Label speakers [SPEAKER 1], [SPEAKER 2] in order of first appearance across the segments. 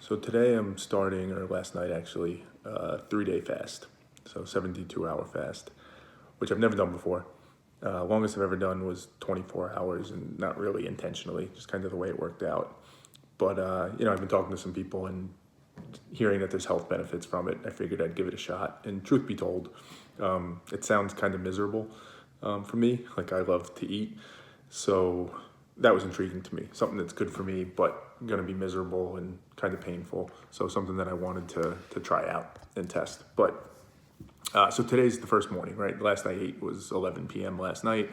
[SPEAKER 1] So today I'm starting, or last night actually, a 3-day fast. So 72-hour fast, which I've never done before. Longest I've ever done was 24 hours, and not really intentionally, just kind of the way it worked out. But, I've been talking to some people and hearing that there's health benefits from it. I figured I'd give it a shot. And truth be told, it sounds kind of miserable for me. Like, I love to eat. So that was intriguing to me. Something that's good for me, but going to be miserable and kind of painful. So something that I wanted to try out and test. But so today's the first morning, right? Last I ate was 11 p.m. last night.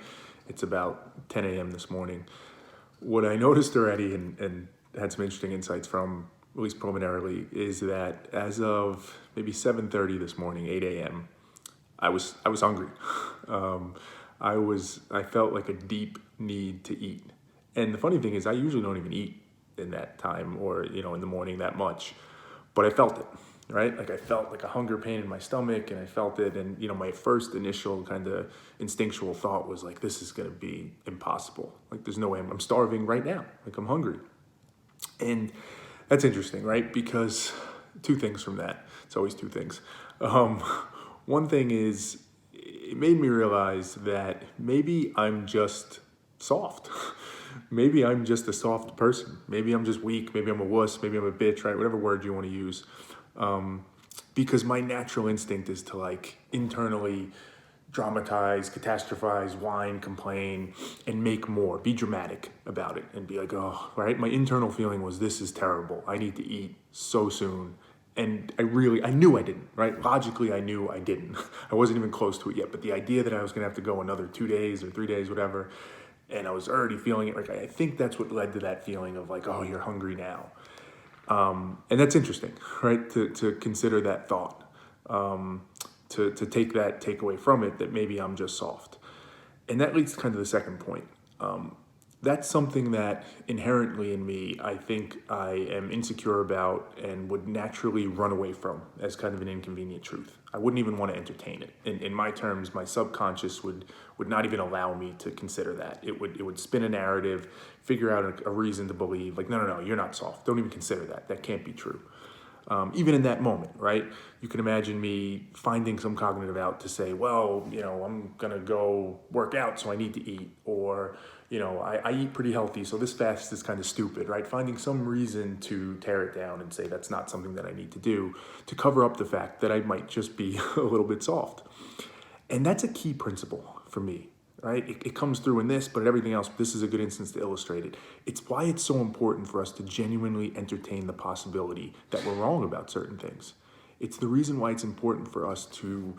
[SPEAKER 1] It's about 10 a.m. this morning. What I noticed already and had some interesting insights from, at least preliminarily, is that as of maybe 7:30 this morning, 8 a.m., I was hungry. I felt like a deep need to eat. And the funny thing is, I usually don't even eat in that time or, in the morning that much, but I felt it, right? Like I felt like a hunger pain in my stomach and I felt it. And, my first initial kind of instinctual thought was like, this is going to be impossible. Like there's no way I'm starving right now. Like I'm hungry. And that's interesting, right? Because two things from that. It's always two things. One thing is it made me realize that maybe I'm just soft. Maybe I'm just a soft person. Maybe I'm just weak. Maybe I'm a wuss. Maybe I'm a bitch, right? Whatever word you want to use. Because my natural instinct is to like internally dramatize, catastrophize, whine, complain, and make more, be dramatic about it and be like, oh, right? My internal feeling was, this is terrible. I need to eat so soon. And I knew I didn't, right? Logically, I knew I didn't. I wasn't even close to it yet. But the idea that I was going to have to go another 2 days or 3 days, whatever, and I was already feeling it. Like, I think that's what led to that feeling of like, oh, you're hungry now. And that's interesting, right? To consider that thought, to take that takeaway from it, that maybe I'm just soft. And that leads to kind of the second point. That's something that inherently in me, I think I am insecure about and would naturally run away from as kind of an inconvenient truth. I wouldn't even want to entertain it. In my terms, my subconscious would not even allow me to consider that. It would spin a narrative, figure out a reason to believe, like, no, you're not soft. Don't even consider that. That can't be true. Even in that moment, right? You can imagine me finding some cognitive out to say, well, I'm going to go work out, so I need to eat. Or, I eat pretty healthy, so this fast is kind of stupid, right? Finding some reason to tear it down and say that's not something that I need to do to cover up the fact that I might just be a little bit soft. And that's a key principle for me. Right? It comes through in this, but everything else, this is a good instance to illustrate it. It's why it's so important for us to genuinely entertain the possibility that we're wrong about certain things. It's the reason why it's important for us to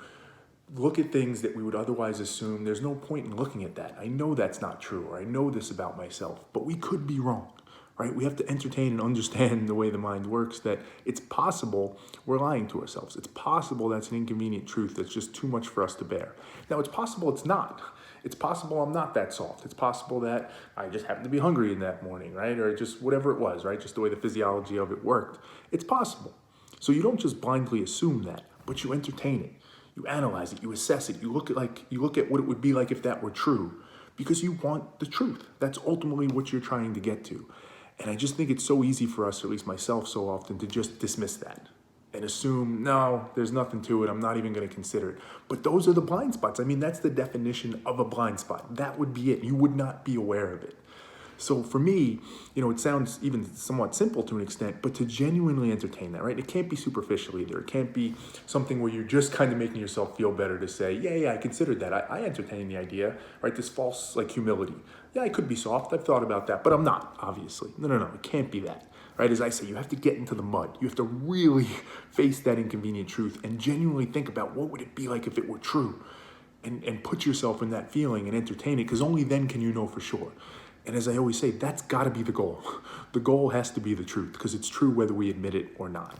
[SPEAKER 1] look at things that we would otherwise assume there's no point in looking at that. I know that's not true, or I know this about myself, but we could be wrong. Right? We have to entertain and understand the way the mind works, that it's possible we're lying to ourselves. It's possible that's an inconvenient truth that's just too much for us to bear. Now, it's possible it's not. It's possible I'm not that soft. It's possible that I just happened to be hungry in that morning, right? Or just whatever it was, right? Just the way the physiology of it worked. It's possible. So you don't just blindly assume that, but you entertain it. You analyze it. You assess it. You look at what it would be like if that were true, because you want the truth. That's ultimately what you're trying to get to. And I just think it's so easy for us, or at least myself so often, to just dismiss that and assume, no, there's nothing to it. I'm not even going to consider it. But those are the blind spots. I mean, that's the definition of a blind spot. That would be it. You would not be aware of it. So for me, it sounds even somewhat simple to an extent, but to genuinely entertain that, right? It can't be superficial either. It can't be something where you're just kind of making yourself feel better to say, yeah, I considered that. I entertain the idea, right? This false humility. Yeah, I could be soft. I've thought about that, but I'm not, obviously. No. It can't be that, right? As I say, you have to get into the mud. You have to really face that inconvenient truth and genuinely think about what would it be like if it were true, and put yourself in that feeling and entertain it, because only then can you know for sure. And as I always say, that's got to be the goal. The goal has to be the truth, because it's true whether we admit it or not.